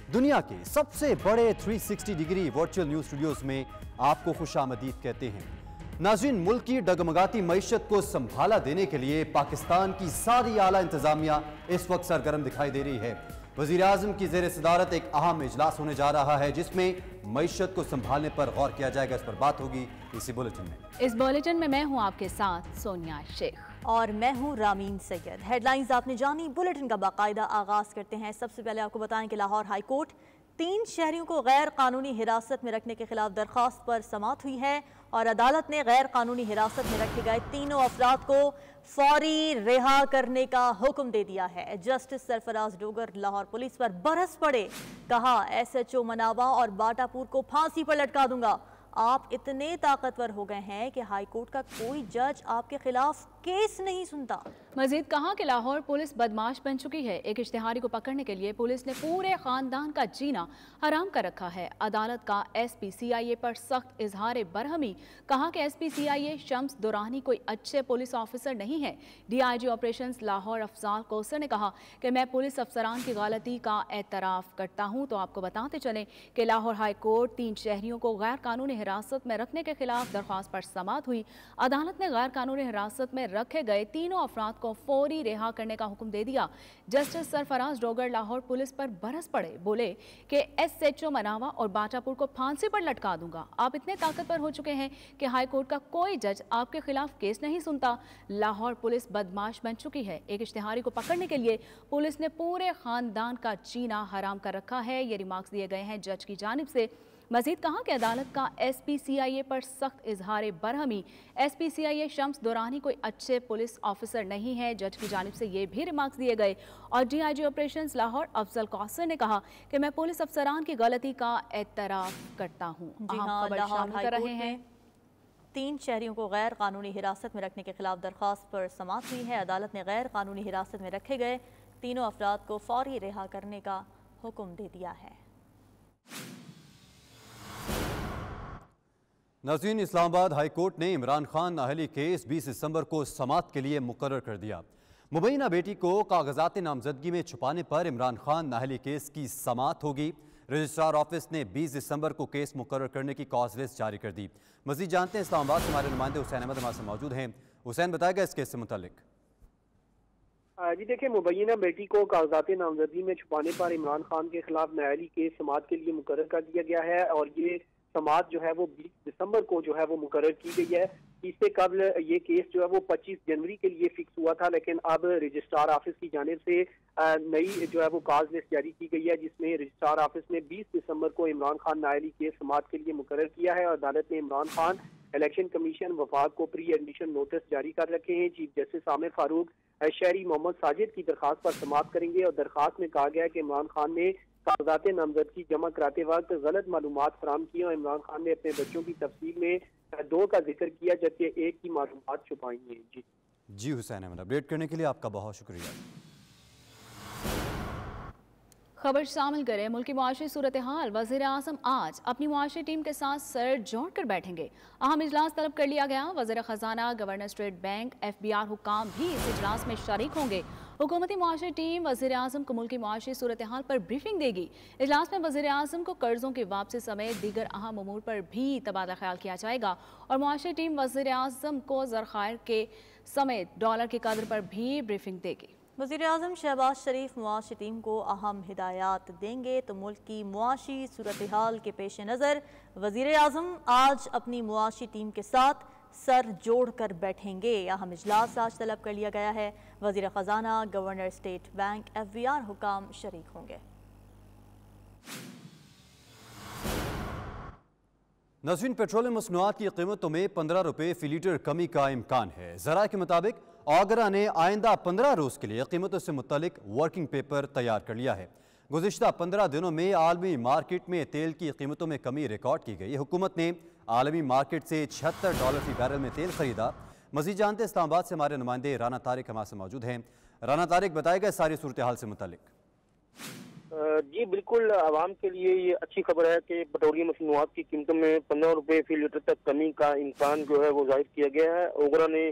दुनिया के सबसे बड़े 360 डिग्री वर्चुअल न्यूज स्टूडियोज में आपको खुशामदीद कहते हैं। नाज़रीन, मुल्क की डगमगाती मईशत को संभाला देने के लिए पाकिस्तान की सारी आला इंतजामिया इस वक्त सरगर्म दिखाई दे रही है। वजीर आजम की ज़ेर सदारत एक अहम इजलास होने जा रहा है जिसमें मईशत को संभालने पर गौर किया जाएगा। इस पर बात होगी इसी बुलेटिन में। इस बुलेटिन में मैं हूं आपके साथ सोनिया शेख और मैं हूं रामीन सैयद। हेडलाइंस आपने जानी, बुलेटिन का बाकायदा आगाज करते हैं। सबसे पहले आपको बताएं कि लाहौर हाई कोर्ट 3 शहरियों को गैर कानूनी हिरासत में रखने के खिलाफ दरखास्त पर समाअत हुई है और अदालत ने गैर कानूनी हिरासत में रखे गए तीनों अफराद को फौरी रिहा करने का हुक्म दे दिया है। जस्टिस सरफराज डोगर लाहौर पुलिस पर बरस पड़े, कहा SHO मनावा और बाटापुर को फांसी पर लटका दूंगा। आप इतने ताकतवर हो गए हैं कि हाई कोर्ट का कोई जज आपके खिलाफ केस नहीं सुनता। मजीद कहा कि लाहौर पुलिस बदमाश बन चुकी है। एक इश्तिहारी को पकड़ने के लिए पुलिस ने पूरे खानदान का जीना हराम कर रखा है। अदालत का SP CIA पर सख्त इजहार बरहमी, कहा कि SP CIA शम्स दुरानी कोई अच्छे पुलिस ऑफिसर नहीं है। DIG ऑपरेशंस लाहौर अफजाल कौसर ने कहा कि मैं पुलिस अफसरान की गलती का एतराफ़ करता हूँ। तो आपको बताते चलें कि लाहौर हाई कोर्ट 3 शहरियों को गैर कानूनी हिरासत में रखने के खिलाफ दरख्वास्त पर समाअत हुई। अदालत ने गैर कानूनी हिरासत में रखे गए तीनों अफराद को फौरी रिहा करने का हुक्म दे दिया। जस्टिस सरफराज डोगर लाहौर पुलिस पर बरस पड़े, बोले कि SHO मनावा और बाटापुर को फांसी पर लटका दूंगा। आप इतने ताकतवर हो चुके हैं कि हाई कोर्ट का कोई जज आपके खिलाफ केस नहीं सुनता। लाहौर पुलिस बदमाश बन चुकी है। एक इश्तिहारी को पकड़ने के लिए पुलिस ने पूरे खानदान का जीना हराम कर रखा है। ये रिमार्क्स दिए गए हैं जज की जानिब से। मजीद कहा कि अदालत का SP CIA पर सख्त इजहार बरहमी, SP CIA शम्स दुरानी कोई अच्छे पुलिस ऑफिसर नहीं है। जज की जानिब से ये भी रिमार्क्स दिए गए और DIG ऑपरेशंस लाहौर अफजल कौसर ने कहा कि मैं पुलिस अफसरान की गलती का एतराफ़ करता हूँ। जी हाँ, लाहौर हाई कोर्ट में 3 शहरियों को गैर कानूनी हिरासत में रखने के खिलाफ दरख्वास्त पर समाअत हुई है। अदालत ने गैर कानूनी हिरासत में रखे गए तीनों अफराद को फौरी रिहा करने का हुक्म दे दिया है। नाज़रीन, इस्लामाबाद हाई कोर्ट ने इमरान खान नाअहली केस 20 दिसंबर को समाअत के लिए मुकर्रर कर दिया। मुबैना बेटी को कागजात नामजदगी में छुपाने पर इमरान खान नाअहली केस की समाअत होगी। रजिस्ट्रार ऑफिस ने 20 दिसंबर को केस मुकर्रर करने की कॉज लिस्ट जारी कर दी। मजीद जानते हैं, इस्लामाबाद से हमारे नुमाइंदे हुसैन अहमद हमारे साथ मौजूद हैं। हुसैन, बताएगा इस केस से मुतालिक। जी देखिए, मुबैना बेटी को कागजात नामजदगी में छुपाने पर इमरान खान के खिलाफ नाअहली केस समाअत के लिए मुकर्रर कर दिया गया है और ये समाअत जो है वो 20 दिसंबर को जो है वो मुकर्रर की गई है। इससे कबल ये केस जो है वो 25 जनवरी के लिए फिक्स हुआ था, लेकिन अब रजिस्ट्रार ऑफिस की जानिब से नई जो है वो कॉज लिस्ट जारी की गई है जिसमें रजिस्ट्रार ऑफिस ने 20 दिसंबर को इमरान खान नाअहली केस समाअत के लिए मुकर्रर किया है और अदालत ने इमरान खान, इलेक्शन कमीशन, वफाक को प्री एडमिशन नोटिस जारी कर रखे हैं। चीफ जस्टिस आमिर फारूक शहरी मोहम्मद साजिद की दरखास्त पर समाअत करेंगे और दरखास्त में कहा गया है कि इमरान खान ने कागजात नामजदगी जमा कराते वक्त गलत मालूमात फराहम की और इमरान खान ने अपने बच्चों की तफसील में 2 का जिक्र किया जबकि 1 की मालूमात छुपाई है। जी हुसैन अहमद, अपडेट करने के लिए आपका बहुत शुक्रिया। खबर शामिल करें मुल्क की मुआशी सूरत हाल। वज़ीर आज़म आज अपनी मुआशी टीम के साथ सर जोड़ कर बैठेंगे। अहम इजलास तलब कर लिया गया। वज़ीर ख़जाना, गवर्नर स्टेट बैंक, FBR हुकाम भी इस इजलास में शरीक होंगे। हुकूमती मुआशी टीम वज़ीर आज़म को मुल्क की मुआशी सूरत हाल पर ब्रीफिंग देगी। इजलास में वज़ीर आज़म को कर्जों की वापसी समेत दीगर अहम उमूर पर भी तबादला ख्याल किया जाएगा और मुआशी टीम वज़ीर आज़म को ज़रख़ायर के समेत डॉलर की कदर पर भी ब्रीफिंग देगी। वज़ीर आज़म शहबाज शरीफ मुआशी टीम को अहम हिदायत देंगे तो मुल्क की मुआशी सूरत हाल के पेश नज़र वज़ीर आज़म आज अपनी मुआशी टीम के साथ सर जोड़ कर बैठेंगे। अहम इजलास आज तलब कर लिया गया है। वज़ीर ख़जाना, गवर्नर स्टेट बैंक, FBR हुकाम शरीक होंगे। नाज़रीन, पेट्रोलियम मसनूआत की कीमतों में 15 रुपये फी लीटर कमी का इम्कान है। ज़रा के मुताबिक आगरा ने आइंदा 15 रोज़ के लिए कीमतों से मुतल्लिक वर्किंग पेपर तैयार कर लिया है। गुज़िश्ता 15 दिनों में आलमी मार्केट में तेल की कीमतों में कमी रिकॉर्ड की गई। हुकूमत ने आलमी मार्केट से $76 फी बैरल में तेल खरीदा। मज़ीद जानते इस्लामाबाद से हमारे नुमाइंदे राना तारिक हमारे से मौजूद हैं। राना तारिक, बताएगा सारी सूरत हाल से मुतालिक। जी बिल्कुल, आवाम के लिए ये अच्छी खबर है कि पेट्रोलियम मसनूआत की कीमतों में 15 रुपये फी लीटर तक कमी का इम्कान जो है वो जाहिर किया गया है। ओगरा ने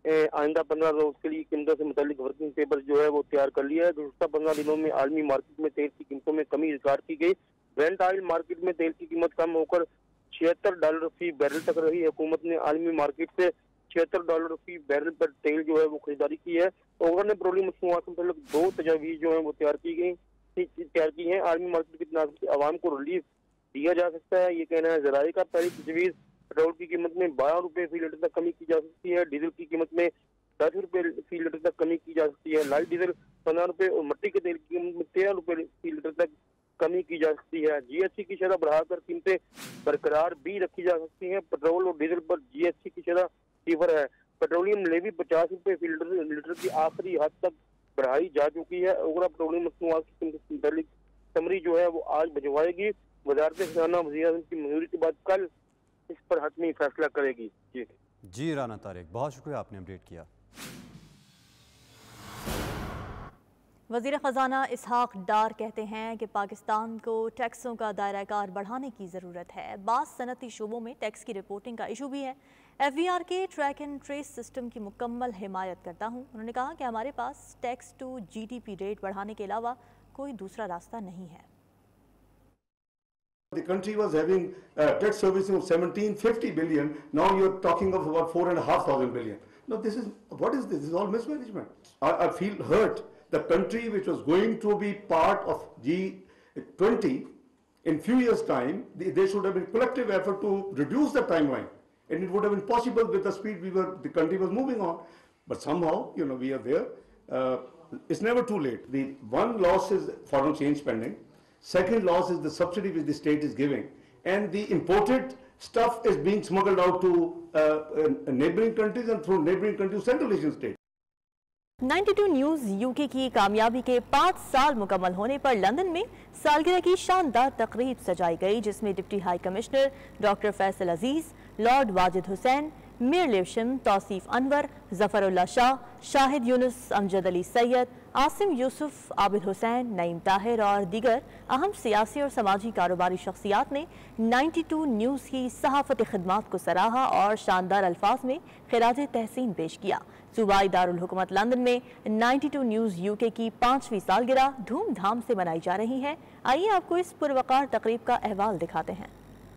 आइंदा 15 रोज के लिए कीमतों से मुतालिक वर्किंग पेपर जो है वो तैयार कर लिया है। गुज़श्ता 15 दिनों में आलमी मार्केट में तेल की कीमतों में कमी रिकॉर्ड की गई। ब्रेंट ऑयल मार्केट में तेल की कीमत कम होकर $76 फी बैरल तक रही। हुकूमत ने आलमी मार्केट से $76 फी बैरल पर तेल जो है वो खरीदारी की है। ओगर ने पेट्रोलियम मसनूआत से मुताल्लिक 2 तजावीज़ जो है वो तैयार की हैं। आलमी मार्केट की तनाज़ुर से आवाम को रिलीफ दिया जा सकता है, ये कहना है ज़राए का। पहली तजवीज़ पेट्रोल की कीमत में 12 रुपये फी लीटर तक कमी की जा सकती है। डीजल की कीमत में 10 रुपये फी लीटर तक कमी की जा सकती है। लाइट डीजल 15 रुपये और मिट्टी के तेल की कीमत में 13 रुपये फी लीटर तक कमी की जा सकती है। GST की शरह बढ़ाकर कीमतें बरकरार भी रखी जा सकती हैं। पेट्रोल और डीजल पर GST की शरह 0 है। पेट्रोलियम लेवी 50 रुपये फी लीटर की आखिरी हद तक बढ़ाई जा चुकी है। ओगरा पेट्रोलियम मसनूआत की कीमत से मुताल्लिक समरी जो है वो आज भिजवाएगी। वज़ारत खजाना वज़ीर-ए-आज़म की मंजूरी के बाद कल इस पर हतमी फैसला करेगी। जी राना तारिक, बहुत शुक्रिया, आपने अपडेट किया। वज़ीर ख़ज़ाना इसहाक डार कहते हैं कि पाकिस्तान को टैक्सों का दायरा कार बढ़ाने की ज़रूरत है। बाज़ सनती शोबों में टैक्स की रिपोर्टिंग का इशू भी है। FBR के ट्रैक एंड ट्रेस सिस्टम की मुकम्मल हिमायत करता हूँ। उन्होंने कहा कि हमारे पास टैक्स टू GDP रेट बढ़ाने के अलावा कोई दूसरा रास्ता नहीं है। The country was having tax servicing of 1750 billion. Now you're talking of about 4,500 billion. No, what is this? This is all mismanagement. I feel hurt. The country which was going to be part of G20 in few years' time, there should have been collective effort to reduce the timeline, and it would have been possible with the speed the country was moving on. But somehow, we are there. It's never too late. The one loss is foreign exchange spending. Second loss is the subsidy which the state is giving, and the imported stuff is being smuggled out to neighboring countries and through neighboring countries to Central Asian states. 92 news UK की कामयाबी के 5 साल मुकम्मल होने पर London में सालगिरह की शानदार तकरीब सजाई गई, जिसमें deputy high commissioner doctor Faisal Aziz, lord Wajid Hussain, Mir लेवशम, तौसीफ अनवर, जफरुल्लाह शाह, शाहिद यूनुस, अमजद अली सैयद, आसिम यूसुफ, आबिद हुसैन, नईम ताहिर और दीगर अहम सियासी और समाजी कारोबारी शख्सियात ने 92 न्यूज़ की सहाफ़ती खिदमात को सराहा और शानदार अल्फाज में खिराज तहसीन पेश किया। सूबाई दारुल हुकूमत लंदन में 92 न्यूज़ UK की 5वीं सालगिरह धूमधाम से मनाई जा रही है। आइए आपको इस पुरवकार तकरीब का अहवाल दिखाते हैं।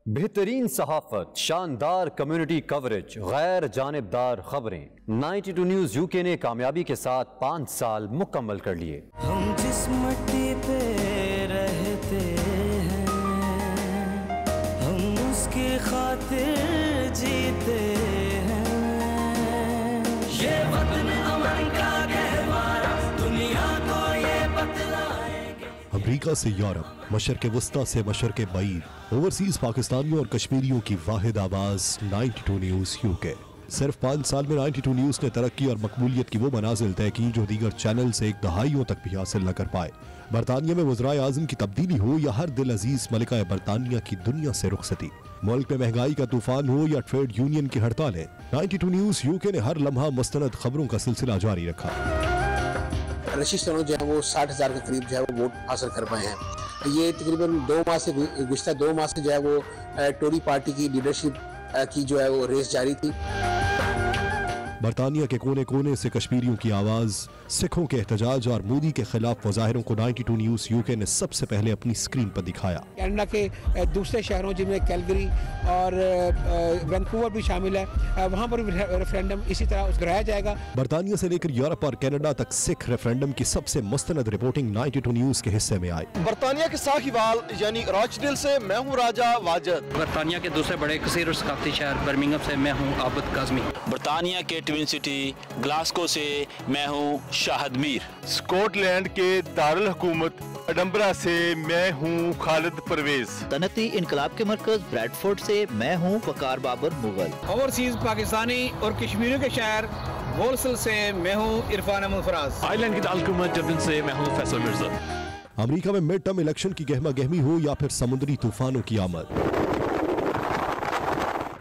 बेहतरीन सहाफत, शानदार कम्युनिटी कवरेज, गैर जानिबदार खबरें। 92 न्यूज़ UK ने कामयाबी के साथ 5 साल मुकम्मल कर लिए। हम जिस मिट्टी पे रहते हैं, हम उसकी खातिर जीते हैं। ये वतन अमन का गहवारा, दुनिया को ये बतलाएंगे। अमरीका से यूरोप, मशरक़ वस्ता से मशरक़ बईर, ओवरसीज पाकिस्तानियों और कश्मीरियों की वाहिद आवाज़ 92 न्यूज़ UK। सिर्फ 5 साल में 92 न्यूज़ ने तरक्की और मकबूलियत की वो मनाजिल तय की जो दीगर चैनल से एक दहाइयों तक भी हासिल न कर पाए। बरतानिया में वज़राए आज़म की तब्दीली हो या हर दिल अजीज मलिका बरतानिया की दुनिया से रुखसती, मुल्क में महंगाई का तूफान हो या ट्रेड यूनियन की हड़तालें, 92 न्यूज़ UK ने हर लम्हा मुस्तनद खबरों का सिलसिला जारी रखा। रशीद सनोद जो है वो 60,000 के करीब जो है वो वोट हासिल कर पाए हैं। ये तकरीबन 2 माह से गुज़श्ता 2 माह से जो है वो टोरी पार्टी की लीडरशिप की जो है वो रेस जारी थी। बरतानिया के कोने कोने से कश्मीरियों की आवाज़, सिखों के एहतजाज और मोदी के खिलाफ मुजाहिरों को 92 न्यूज़ UK ने सबसे पहले अपनी स्क्रीन पर दिखाया। कनाडा के दूसरे शहरों जिनमें कैलगरी और वैंकूवर भी शामिल है, वहाँ पर भी रेफरेंडम इसी तरह कराया जाएगा। बरतानिया से लेकर यूरोप और कनाडा तक सिख रेफरेंडम की सबसे मुस्तनद रिपोर्टिंग 92 न्यूज़ के हिस्से में आई। बरतानिया के साहिवाल यानी रॉचडेल से मैं हूँ राजा वाजिद। बरतानिया के दूसरे बड़े कसीर और सकाफती शहर बर्मिंघम से मैं हूँ आबिद काज़मी। बरतानिया के ट्विन सिटी ग्लासगो से मैं हूँ शाहिद मीर। स्कॉटलैंड के दारुल हुकूमत एडनबरा से मैं हूँ खालिद परवेज। सनती इनकलाब के मरकज ब्रैडफोर्ड से मैं हूँ वकार बाबर मुगल। ओवरसीज पाकिस्तानी और कश्मीरियों के शहर वोलसल से मैं हूँ इरफान अहमद फराज। आइलैंड की दाल हुकूमत जबलन से मैं हूँ फैसल मिर्जा। अमेरिका में मिड टर्म इलेक्शन की गहमा गहमी हो या फिर समुद्री तूफानों की आमद,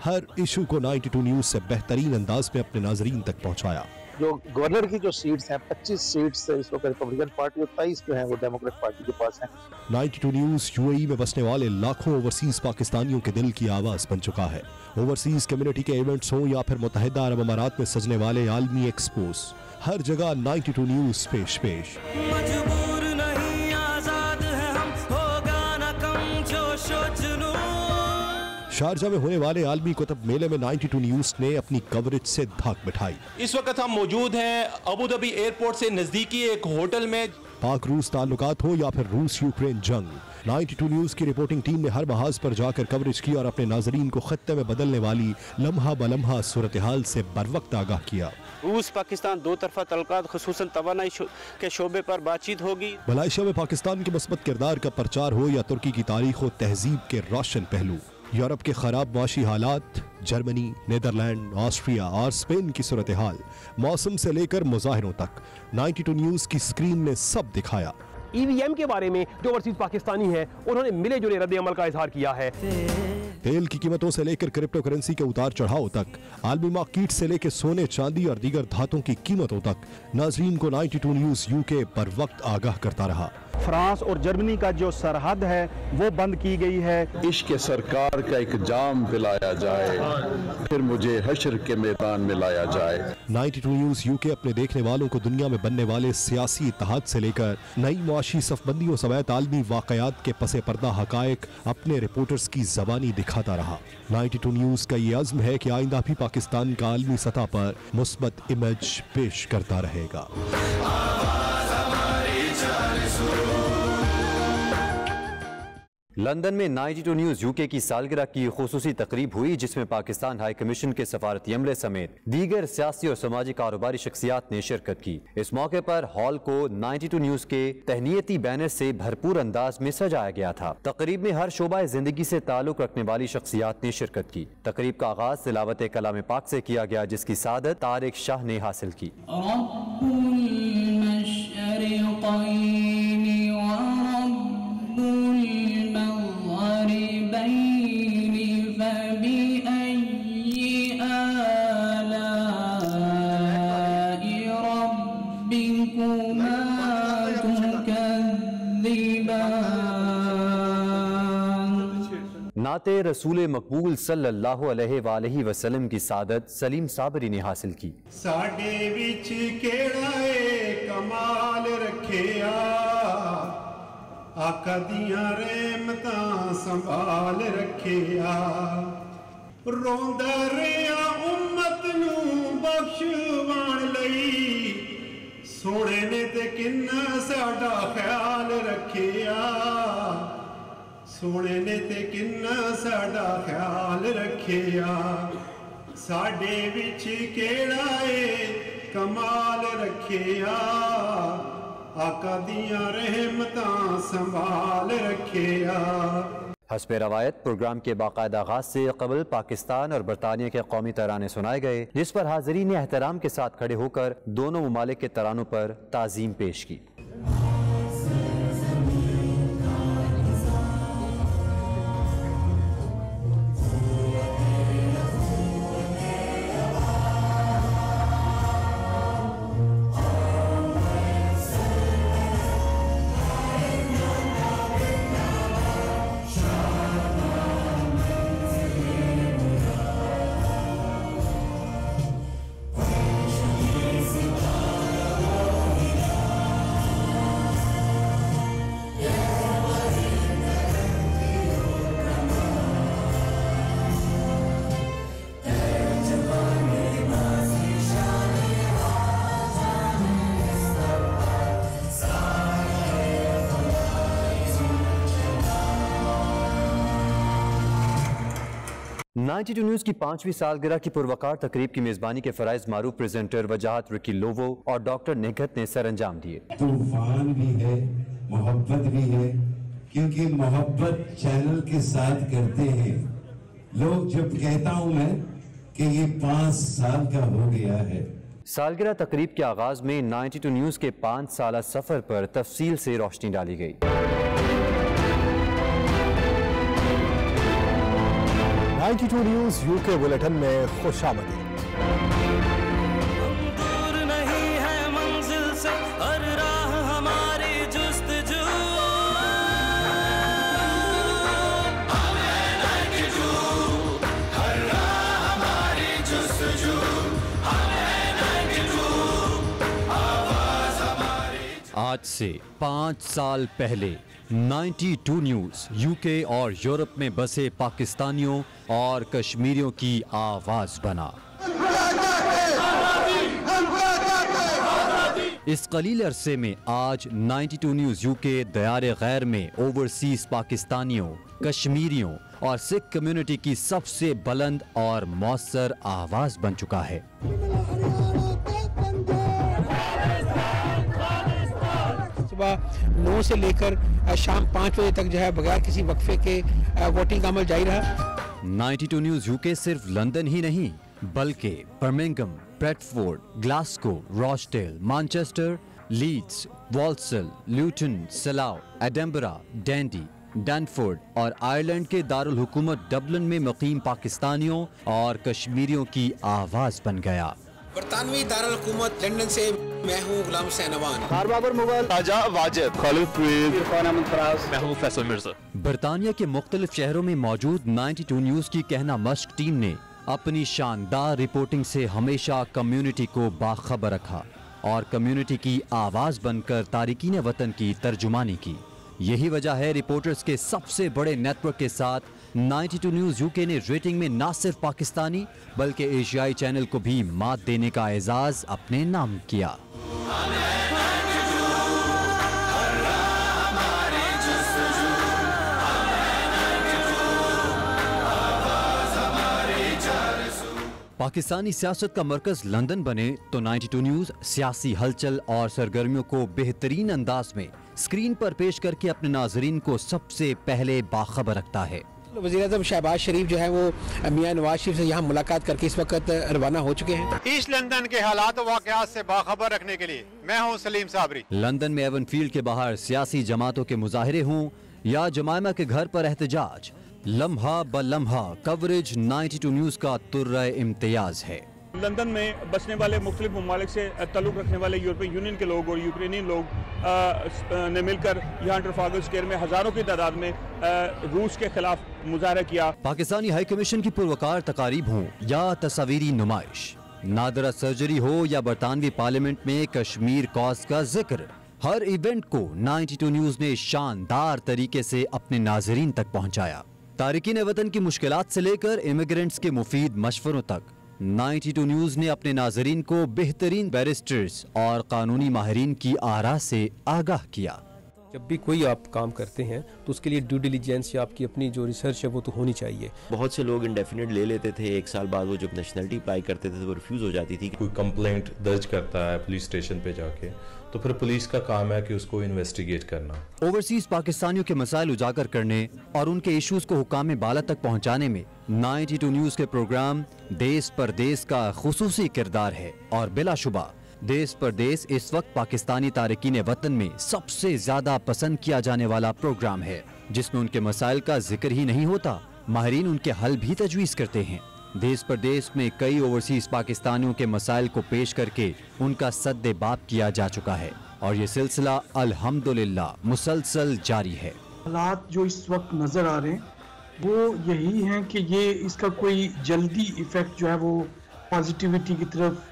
हर इशू को 92 न्यूज़ से बेहतरीन अंदाज में अपने नाजरीन तक पहुंचाया। जो गवर्नर की जो सीट्स हैं 25 सीट्स इस वक्त रिपब्लिकन पार्टी और 23 जो है वो डेमोक्रेट पार्टी के पास हैं। 92 न्यूज़ यूएई में बसने वाले लाखों ओवरसीज पाकिस्तानियों के दिल की आवाज बन चुका है। ओवरसीज कम्युनिटी के इवेंट्स हों या फिर मुत्तहिदा अरब अमारात में सजने वाले आलमी एक्सपोज, हर जगह 92 न्यूज़ पेश। मजबूर नहीं आजाद है हम, होगा न कम जोशो जुनून। शारजा में होने वाले आलमी कुतुब मेले में 92 न्यूज़ ने अपनी कवरेज से धाक बिठाई। इस वक्त हम मौजूद हैं अबू धाबी एयरपोर्ट से नजदीकी एक होटल में। पाक रूस ताल्लुकात हो या फिर रूस यूक्रेन जंग, 92 न्यूज़ की रिपोर्टिंग टीम ने हर महाज पर जाकर कवरेज की और अपने नाजरीन को खत्ते में बदलने वाली लम्हा बलम्हा सूरत हाल से बरवक्त आगाह किया। रूस पाकिस्तान दो तरफा तल्लुकात खुसूसन तवानाई के शोबे पर बातचीत होगी। मलाइशिया में पाकिस्तान के मुस्बत किरदार का प्रचार हो या तुर्की की तारीख और तहजीब के रोशन पहलू, यूरोप के खराब माशी हालात, जर्मनी, नीदरलैंड, ऑस्ट्रिया और स्पेन की सूरत हाल, मौसम से लेकर मुजाहिरों तक 92 न्यूज़ की स्क्रीन ने सब दिखाया। EVM के बारे में जो ओवरसीज पाकिस्तानी हैं उन्होंने मिले जुले रद्द अमल का इजहार किया है। तेल की कीमतों से लेकर क्रिप्टो करेंसी के उतार चढ़ाव तक, आलमी मार्केट से लेकर सोने चांदी और दीगर धातुओं की कीमतों तक, नाजरीन को 92 न्यूज़ यूके पर वक्त आगाह करता रहा। फ्रांस और जर्मनी का जो सरहद है वो बंद की गई है। इश्क सरकार का एक जाम पिलाया जाए, फिर मुझे हश्र के मैदान में लाया जाए। 92 न्यूज़ यूके अपने देखने वालों को दुनिया में बनने वाले सियासी इत्तेहाद से लेकर नई मुआशी सफबंदियों समेत आलमी वाकयात के पसे पर्दा हकायक अपने रिपोर्टर्स की ज़बानी दिखाता रहा। 92 न्यूज़ का ये अज़्म है कि आइंदा भी पाकिस्तान का आलमी सतह पर मुस्बत इमेज पेश करता रहेगा। लंदन में 92 न्यूज़ यूके की सालगिरह की खुसूसी तकरीब हुई, जिसमें पाकिस्तान हाई कमीशन के सफारती अमले समेत दीगर सियासी और समाजी कारोबारी शख्सियात ने शिरकत की। इस मौके पर हॉल को 92 न्यूज़ के तहनीती बैनर से भरपूर अंदाज में सजाया गया था। तकरीब में हर शोबा जिंदगी से ताल्लुक रखने वाली शख्सियात ने शिरकत की। तकरीब का आगाज तिलावत कलाम पाक से किया गया, जिसकी सादत तारिक शाह ने हासिल की। नाते रसूल मकबूल सल्लल्लाहु अलैहि वसल्लम की सादत सलीम साबरी ने हासिल की। साडे विच केड़ा कमाल रखिया, आका दियां रहमतां संभाल रखिया, रोंदा रिया उम्मत नूं बख्शवाण लई, सोने ने ते किन्ना साडा ख्याल रखिया, सोने ने ते किन्ना साडा ख्याल रखिया, साडे विच केड़ा कमाल रखिया, आका दियां रहमतां संभाल रखिया। हस्बे रवायत प्रोग्राम के बाकायदा आगाज से कबल पाकिस्तान और बरतानिया के कौमी तराने सुनाए गए, जिस पर हाज़रीन ने एहतराम के साथ खड़े होकर दोनों ममालिक के तरानों पर ताज़ीम पेश की। नाइन्टी न्यूज़ की 5वीं सालगिरह की पुरवकार तकरीब की मेजबानी के फराइज मारूफ प्रेजेंटर वजाहत रिकी लोवो और डॉक्टर निगहत ने सर अंजाम दिए। तूफान भी है, मोहब्बत भी है, क्योंकि मोहब्बत चैनल के साथ करते हैं लोग। जब कहता हूँ मैं कि ये 5 साल का हो गया है। सालगिरह तकरीब के आगाज में 92 न्यूज़ के 5 साल सफर पर तफसील से रोशनी डाली गई। 92 न्यूज़ यूके बुलेटिन में खुशामदीद। आज से 5 साल पहले 92 न्यूज़ यूके और यूरोप में बसे पाकिस्तानियों और कश्मीरियों की आवाज़ बना। इस कलील अरसे में आज 92 न्यूज़ यूके दयारे गैर में ओवरसीज पाकिस्तानियों, कश्मीरियों और सिख कम्युनिटी की सबसे बुलंद और मौसर आवाज़ बन चुका है। सुबह 9 से लेकर शाम 5 बजे तक जो है बगैर किसी वक्फे के वोटिंग का अमल जारी रहा। 92 न्यूज़ यूके सिर्फ लंदन ही नहीं बल्कि Birmingham, Bradford, Glasgow, Rochdale, Manchester, Leeds, Walsall, Luton, Slough, Edinburgh, Dundee, डैनफोर्ड और आयरलैंड के दारुल हुकूमत डबलिन में मुकीम पाकिस्तानियों और कश्मीरियों की आवाज़ बन गया। बरतानवी दारुल हुकूमत लंदन से मैं हूँ गुलाम हुसैन अवान, बाबर मुगल, राजा वाजिद, खालिद फरीद, इरफान अहमद फराज, मैं हूँ फैसल मिर्जा। बरतानिया के मुख्तलिफ शहरों में मौजूद 92 न्यूज़ की कहना मश्क टीम ने अपनी शानदार रिपोर्टिंग से हमेशा कम्युनिटी को बाखबर रखा और कम्युनिटी की आवाज़ बनकर तारिकीन वतन की तर्जुमानी की। यही वजह है रिपोर्टर्स के सबसे बड़े नेटवर्क के साथ 92 न्यूज़ यूके ने रेटिंग में न सिर्फ पाकिस्तानी बल्कि एशियाई चैनल को भी मात देने का एजाज़ अपने नाम किया। पाकिस्तानी सियासत का मरकज लंदन बने तो 92 न्यूज़ सियासी हलचल और सरगर्मियों को बेहतरीन अंदाज में स्क्रीन पर पेश करके अपने नाजरीन को सबसे पहले बाखबर रखता है। वज़ीर-ए-आज़म शहबाज शरीफ जो है वो मियां नवाज शरीफ से यहाँ मुलाकात करके इस वक्त रवाना हो चुके हैं। ईस्ट लंदन के हालात और वाक़यात से बाखबर रखने के लिए मैं हूँ सलीम साबरी। लंदन में एवन फील्ड के बाहर सियासी जमातों के मुजाहरे हों या जमायमा के घर पर एहतजाज, लम्हा ब लम्हा कवरेज 92 न्यूज़ का तुर्रा इम्तियाज है। लंदन में बसने वाले मुख्तलिफ ममालिक से ताल्लुक़ रखने वाले यूरोपियन यूनियन के लोग और यूक्रेनियन लोग ने मिलकर यहाँ ट्रफालगर स्क्वायर में हज़ारों की तादाद में रूस के खिलाफ मुजाहरा किया। पाकिस्तानी हाई कमीशन की पुरवकार तकारीब हों या तस्वीरी नुमाइश, नादरा सर्जरी हो या बरतानवी पार्लियामेंट में कश्मीर कॉज का जिक्र, हर इवेंट को 92 न्यूज़ ने शानदार तरीके से अपने नाजरीन तक पहुँचाया। तारिकीन वतन की मुश्किलात से लेकर इमिग्रेंट्स के मुफीद मशवरों तक 92 न्यूज़ ने अपने नाजरीन को बेहतरीन बैरिस्टर्स और कानूनी माहिरीन की आरा से आगाह किया। जब भी कोई आप काम करते हैं तो उसके लिए ड्यू डिलिजेंस या आपकी अपनी जो रिसर्च है वो तो होनी चाहिए। बहुत से लोग इंडेफिनेट ले लेते थे, 1 साल बाद वो जब नेशनलिटी अप्लाई करते थे तो वो रिफ्यूज़ हो जाती थी। कोई कंप्लेंट दर्ज करता है पुलिस स्टेशन पे जाके तो फिर पुलिस का काम है कि उसको इन्वेस्टिगेट करना। ओवरसीज पाकिस्तानियों के मसाइल उजागर करने और उनके इश्यूज को हुकाम बाला तक पहुँचाने में 92 न्यूज़ के प्रोग्राम देश परदेश का खुसूसी किरदार है और बिलाशुबा देश परदेश इस वक्त पाकिस्तानी तारिकीन वतन में सबसे ज्यादा पसंद किया जाने वाला प्रोग्राम है, जिसमें उनके मसाइल का जिक्र ही नहीं होता, माहिरीन उनके हल भी तजवीज़ करते हैं। देश परदेश में कई ओवरसीज पाकिस्तानियों के मसाइल को पेश करके उनका सद्दे-बाब किया जा चुका है और ये सिलसिला अल्हम्दुलिल्लाह मुसलसल जारी है। हालात जो इस वक्त नज़र आ रहे हैं वो यही हैं कि ये इसका कोई जल्दी इफेक्ट जो है वो पॉजिटिविटी की तरफ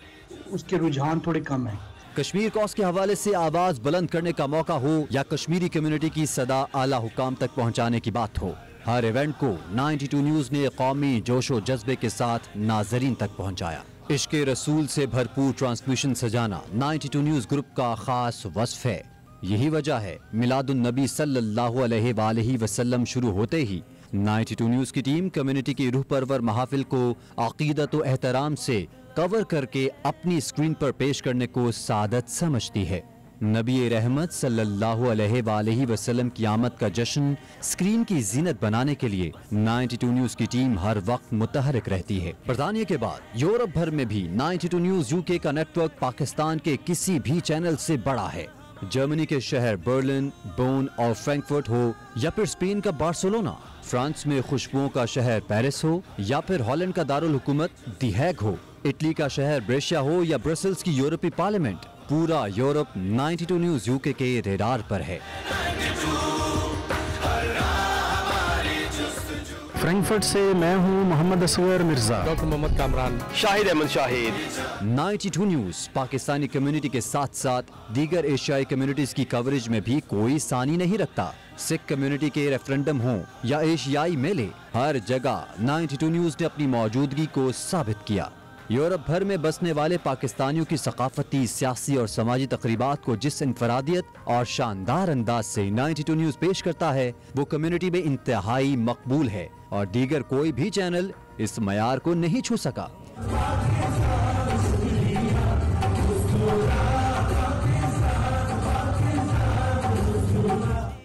उसके रुझान थोड़े कम है। कश्मीर कॉज के हवाले से आवाज बुलंद करने का मौका हो या कश्मीरी कम्युनिटी की सदा आला हुकाम तक पहुंचाने की बात हो, हर इवेंट को 92 न्यूज़ ने कौमी जोशो जज्बे के साथ नाजरीन तक पहुंचाया। इश्क़े रसूल से भरपूर ट्रांसमिशन सजाना 92 न्यूज़ ग्रुप का खास वस्फ है। यही वजह है मिलादुन नबी सल्लल्लाहु अलैहि वसल्लम शुरू होते ही 92 न्यूज़ की टीम कम्युनिटी की रूह परवर महफिल को अकीदत व एहतराम से कवर करके अपनी स्क्रीन पर पेश करने को सादत समझती है। नबी रहमत सल्लल्लाहु अलैहि वसल्लम की आमद का जश्न स्क्रीन की जीनत बनाने के लिए 92 न्यूज़ की टीम हर वक्त मुतहरिक रहती है। बरतानिया के बाद यूरोप भर में भी 92 न्यूज़ यूके का नेटवर्क पाकिस्तान के किसी भी चैनल से बड़ा है। जर्मनी के शहर बर्लिन, बोन और फ्रैंकफर्ट हो या फिर स्पेन का बार्सिलोना, फ्रांस में खुशबुओं का शहर पेरिस हो या फिर हॉलैंड का दारुल हुकूमत दी हैग हो, इटली का शहर ब्रेशिया हो या ब्रसेल्स की यूरोपीय पार्लियामेंट, पूरा यूरोप 92 न्यूज़ यूके के रेडार पर है। फ्रैंकफर्ट से मैं हूं Mohammad Asghar Mirza, doctor Mohammad Kamran, Shahid Ahmed Shahid. 92 news Pakistani community के साथ साथ दीगर एशियाई कम्युनिटीज की कवरेज में भी कोई सानी नहीं रखता। सिख कम्युनिटी के रेफरेंडम हो या एशियाई मेले, हर जगह 92 न्यूज़ ने अपनी मौजूदगी को साबित किया। यूरोप भर में बसने वाले पाकिस्तानियों की सकाफती, सियासी और समाजी तकरीबात को जिस इंफरादियत और शानदार अंदाज से 92 न्यूज़ पेश करता है, वो कम्युनिटी में इंतहाई मकबूल है और दीगर कोई भी चैनल इस मयार को नहीं छू सका।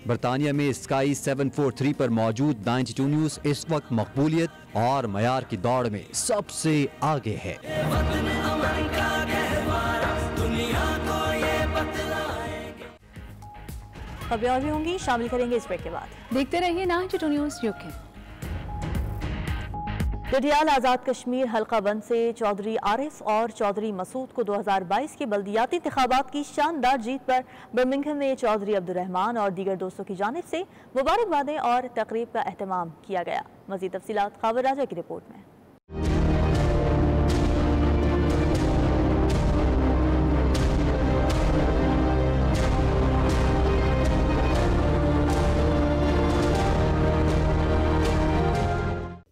बरतानिया में स्काई 743 पर मौजूद 92 न्यूज़ इस वक्त मकबूलियत और मयार की दौड़ में सबसे आगे है। खबरें और भी होंगी, शामिल करेंगे इस ब्रेक के बाद। देखते रहिए 92 न्यूज़ यूके। डडियाल आज़ाद कश्मीर हल्का बंद से चौधरी आरिफ और चौधरी मसूद को 2022 के बल्दियाती इंतखाबात की शानदार जीत पर बर्मिंघम में चौधरी अब्दुर्रहमान और दीगर दोस्तों की जानिब से मुबारकबादें और तकरीब का एहतमाम किया गया। मज़ीद तफसीलात खाबर राजा की रिपोर्ट में।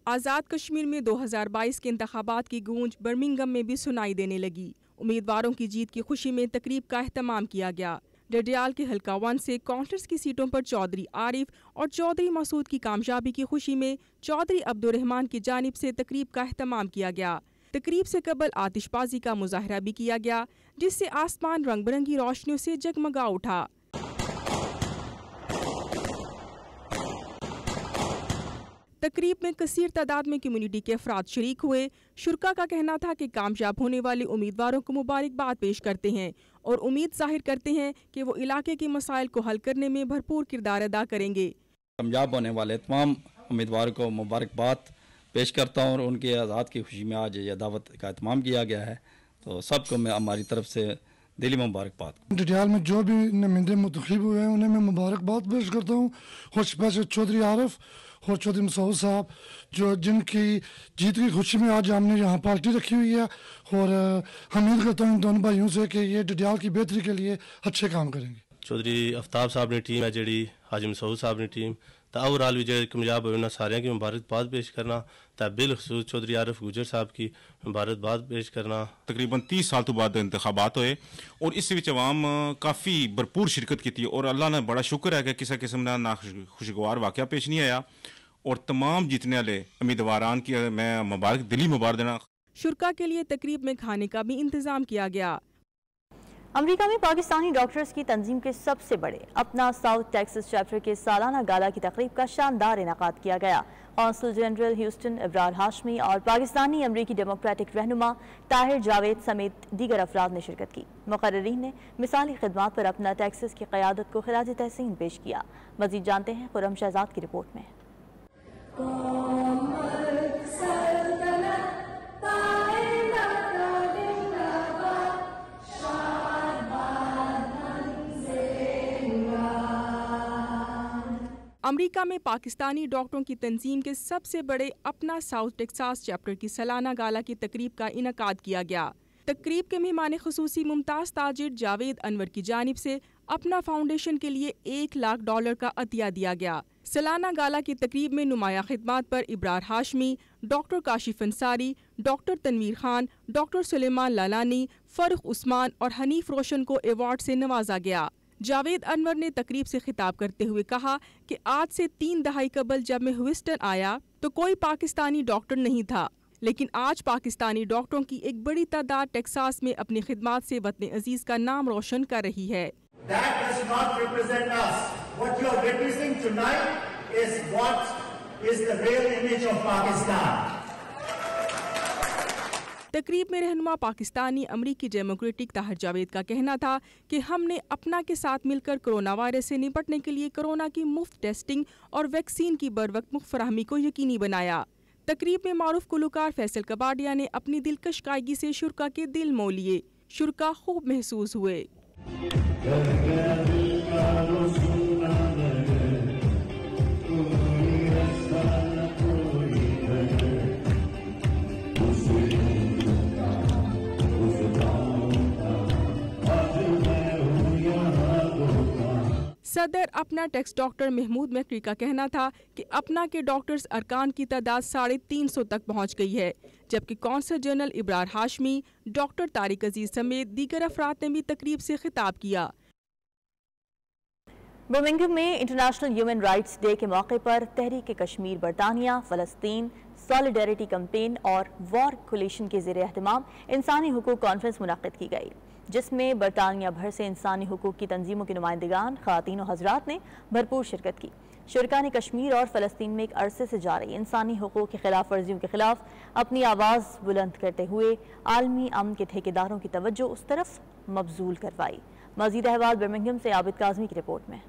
आज़ाद कश्मीर में 2022 के इंतखाबात की गूंज बर्मिंघम में भी सुनाई देने लगी। उम्मीदवारों की जीत की खुशी में तकरीब का एहतमाम किया गया। डडियाल के हल्का 1 से काउंटर्स की सीटों पर चौधरी आरिफ और चौधरी मसूद की कामयाबी की खुशी में चौधरी अब्दुर्रहमान की जानिब से तकरीब का एहतमाम किया गया। तकरीब से कबल आतिशबाजी का मुजाहरा भी किया गया, जिससे आसमान रंग बिरंगी रोशनियों से जगमगा उठा। तकरीब में कसीर तादाद में कम्युनिटी के अफराद शरीक हुए। शुरका का कहना था कि कामयाब होने वाले उम्मीदवारों को मुबारकबाद पेश करते हैं और उम्मीद जाहिर करते हैं कि वो इलाके के मसाइल को हल करने में भरपूर किरदार अदा करेंगे। कामयाब होने वाले तमाम उम्मीदवारों को मुबारकबाद पेश करता हूँ और उनके आज़ाद की खुशी में आज यह दावत का एहतमाम किया गया है, तो सबको मैं हमारी तरफ से दिली मुबारकबाद। डडियाल में जो भी नुमाइंदे मुंतखब हुए हैं उन्हें मैं मुबारकबाद पेश करता हूँ। खुशबश चौधरी आरिफ और चौधरी मसूद साहब जो जिनकी जीत की खुशी में आज हमने यहाँ पार्टी रखी हुई है, और हम उम्मीद करता हूँ इन दोनों भाइयों से कि ये डडियाल की बेहतरी के लिए अच्छे काम करेंगे। चौधरी आफ्ताब साहब ने टीम है जी, हाजी मसूद साहब ने टीम, तो ओवरऑल भी जो कामयाब हुए उन्होंने सारे की मुबारकबाद पेश करना, तो बिलखसूस चौधरी आरिफ गुजर साहब की मुबारकबाद पेश करना। तकरीबन 30 साल तो बाद इंतखाबात हुए और इस विच अवाम काफ़ी भरपूर शिरकत की थी और अल्लाह ने बड़ा शुक्र है कि किसी किस्म का ना खुशगवार वाक़या पेश नहीं आया और तमाम जीतने वाले उम्मीदवारान की मैं मुबारक दिली मुबारक देना। शुरका के लिए तकरीब में खाने का भी इंतजाम किया गया। अमेरिका में पाकिस्तानी डॉक्टर्स की तंजीम के सबसे बड़े अपना साउथ टेक्सास चैप्टर के सालाना गाला की तकरीब का शानदार इनेकाद किया गया। Consul general Houston Ibrar Hashmi और पाकिस्तानी अमरीकी डेमोक्रेटिक रहनुमा ताहिर जावेद समेत दीगर अफराद ने शिरकत की। मुकर्रिरीन ने मिसाली खिदमात पर अपना टेक्सास की क़यादत को खिराज तहसीन पेश किया। मज़ीद जानते हैं खुर्रम शहजाद की रिपोर्ट में। अमेरिका में पाकिस्तानी डॉक्टरों की तंजीम के सबसे बड़े अपना साउथ टेक्सास चैप्टर की सालाना गाला की तकरीब का इनकाद किया गया। तकरीब के मेहमान खुसूसी मुमताज़ ताजिर जावेद अनवर की जानिब से अपना फाउंडेशन के लिए $1 लाख का अतिया दिया गया। सालाना गाला की तकरीब में नुमाया खिदमात पर Ibrar Hashmi, doctor Kashif Ansari, doctor Tanveer Khan, doctor Suleman Lalani, Farrukh Usman और हनीफ रोशन को अवार्ड से नवाजा गया। जावेद अनवर ने तकरीब से खिताब करते हुए कहा कि आज से 3 दहाई कबल जब मैं ह्यूस्टन आया तो कोई पाकिस्तानी डॉक्टर नहीं था, लेकिन आज पाकिस्तानी डॉक्टरों की एक बड़ी तादाद टेक्सास में अपनी खिदमात से वतन अजीज का नाम रोशन कर रही है। तकरीब में रहनुमा पाकिस्तानी अमरीकी डेमोक्रेटिक ताहिर जावेद का कहना था कि हमने अपना के साथ मिलकर कोरोना वायरस से निपटने के लिए कोरोना की मुफ्त टेस्टिंग और वैक्सीन की बरवक्त मुफ्त फराहमी को यकीनी बनाया। तकरीब में मारूफ गुलकार फैसल कबाडिया ने अपनी दिलकश कायगी से शुरका के दिल मोह लिए। शुरका खूब महसूस हुए। सदर अपना टेक्स डॉक्टर महमूद मकरी का कहना था कि अपना के डॉक्टर्स अरकान की तादाद 350 तक पहुँच गई है, जबकि consul general Ibrar Hashmi, doctor Tariq Aziz समेत दीगर अफराद ने भी तकरीब से खिताब किया। बर्मिंघम में इंटरनेशनल ह्यूमन राइट्स डे के मौके पर तहरीक कश्मीर बरतानिया, फ़लस्तीन, सॉलिडेरिटी कैंपेन और वॉर कोलिशन के ज़ेर एहतमाम इंसानी हुकूक कॉन्फ्रेंस मुनक़्क़िद की गई, जिसमें बरतानिया भर से इंसानी हुकूक की तंजीमों के नुमाइंदगान, ख़वातीन और हज़रात ने भरपूर शिरकत की। शुरका ने कश्मीर और फ़लस्तीन में एक अरसे से जारी इंसानी हुकूक की खिलाफ वर्जियों के खिलाफ अपनी आवाज़ बुलंद करते हुए आलमी अमन के ठेकेदारों की तवज्जो उस तरफ मबजूल करवाई। मज़ीद अहवाल बर्मिंघम से आबिद काज़मी की रिपोर्ट में।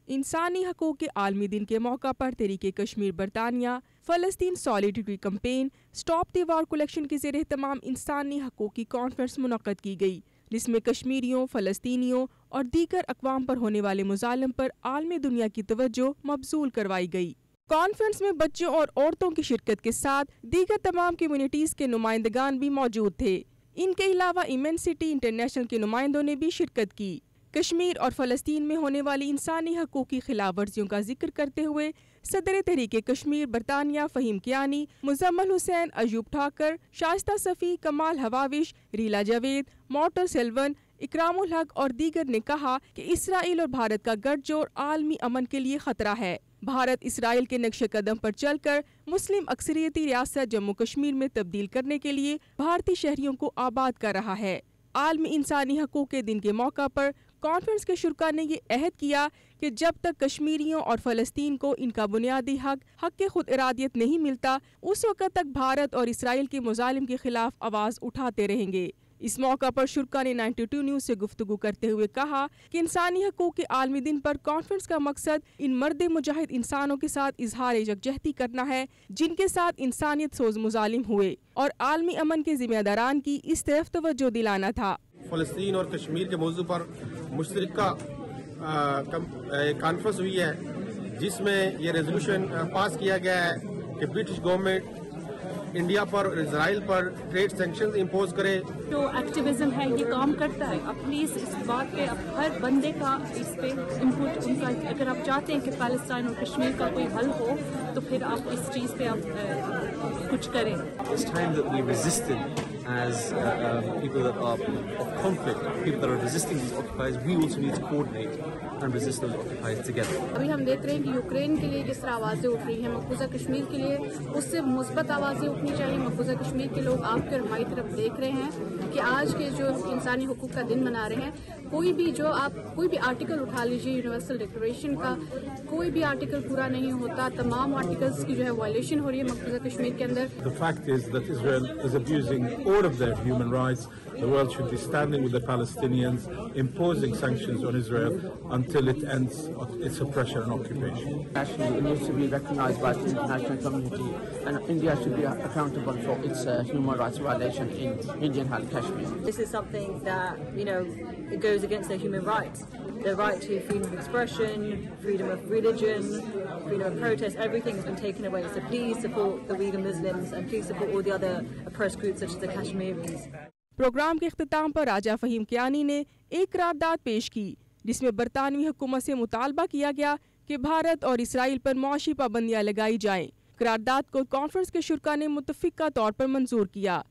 इंसानी हकूक़ के आलमी दिन के मौका पर तहरीक कश्मीर बरतानिया, फ़लस्तीन solidarity campaign, stop the war coalition के ज़ेर एहतमाम इंसानी हकूक़ की कॉन्फ्रेंस मुनक़्क़िद की गई, जिसमें कश्मीरियों, फ़लस्तीनियों और दीगर अक़वाम पर होने वाले मुज़ालिम पर आलमी दुनिया की तवज्जो मबजूल करवाई गई। कॉन्फ्रेंस में बच्चों और औरतों की शिरकत के साथ दीगर तमाम कम्युनिटीज़ के नुमाइंदगान भी मौजूद थे। इनके अलावा इमेंसिटी इंटरनेशनल के नुमाइंदों ने भी शिरकत की। कश्मीर और फ़लस्तीन में होने वाली इंसानी हकूक़ की खिलाफ वर्जियों का जिक्र करते हुए सदर तहरीक कश्मीर बरतानिया फ़हीम कियानी, मुज़म्मल हुसैन, अयूब ठाकर, शाइस्ता सफ़ी, कमाल हवाविश, रीला जावेद, मोटर सेल्वन, इकरामुल हक और दीगर ने कहा कि इसराइल और भारत का गठजोड़ आलमी अमन के लिए ख़तरा है। भारत इसराइल के नक्शे कदम पर चलकर मुस्लिम अक्सरियती रियासत जम्मू कश्मीर में तब्दील करने के लिए भारतीय शहरियों को आबाद कर रहा है। आलमी इंसानी हकूक़ के दिन के मौका पर कॉन्फ्रेंस के शुरका ने ये अहद किया कि जब तक कश्मीरियों और फ़लस्तीन को इनका बुनियादी हक के खुद इरादियत नहीं मिलता, उस वक़्त तक भारत और इसराइल के मुज़ालिम के खिलाफ आवाज़ उठाते रहेंगे। इस मौका पर शुरका ने 92 न्यूज़ से गुफ्तगू करते हुए कहा कि इंसानी हकूक़ के आलमी दिन पर कॉन्फ्रेंस का मकसद इन मर्द मुजाहिद इंसानों के साथ इजहार यकजहती करना है, जिनके साथ इंसानियत सोज मुजालिम हुए, और आलमी अमन के जिम्मेदारान की इस तरफ तवज्जो दिलाना था। फ़लस्तीन और कश्मीर के मौजू पर मुश्तरका कॉन्फ्रेंस हुई है, जिसमें ये रेजोल्यूशन पास किया गया है कि ब्रिटिश गवर्नमेंट इंडिया पर और इसराइल पर ट्रेड सैंक्शंस इम्पोज करे। जो एक्टिविज्म है ये काम करता है। अब प्लीज़ इस बात पे अब हर बंदे का इस पे इनपुट उनका, अगर आप चाहते हैं कि पैलेस्टाइन और कश्मीर का कोई हल हो तो फिर आप इस चीज़ पे आप कुछ करें। It's time that we resisted as people that are of conflict, people that are resisting these occupiers. We also need to coordinate and resist those occupiers together. अभी हम देख रहे हैं कि यूक्रेन के लिए जिस तरह आवाज़ें उठ रही हैं, मकबूजा कश्मीर के लिए उससे मुस्बत आवाज़ें उठनी चाहिए। मकबूजा कश्मीर के लोग आपके और हमारी तरफ देख रहे हैं कि आज के जो इंसानी हुकूक का दिन मना रहे हैं, कोई भी आर्टिकल उठा लीजिए यूनिवर्सल डिक्लेरेशन का, कोई भी आर्टिकल पूरा नहीं होता, तमाम आर्टिकल्स की जो है वायलेशन हो रही है मकबूजा कश्मीर के अंदर। The fact is that Israel is abusing all of their human rights. The world should be standing with the Palestinians, imposing sanctions on Israel until it ends its oppression and occupation. Actually, it needs to be recognized by the international community, and India should be accountable for its human rights violation in Indian Hal Kashmir. This is something that, it goes against their human rights. The right to freedom of expression, freedom of religion, freedom of protest, everything has been taken away. So please support the Uyghur Muslims and please support all the other oppressed groups such as the Kashmiris. Programme के इख्तिताम पर राजा फ़हीम कियानी ने एक करारदाद पेश की, जिसमें बरतानवी हुकूमत से मुतालबा किया गया कि भारत और इसराइल पर मुआशी पाबंदियाँ लगाई जाएं। करारदाद को कॉन्फ्रेंस के शुरका ने मुतफ़िक़ा तौर पर मंजूर किया।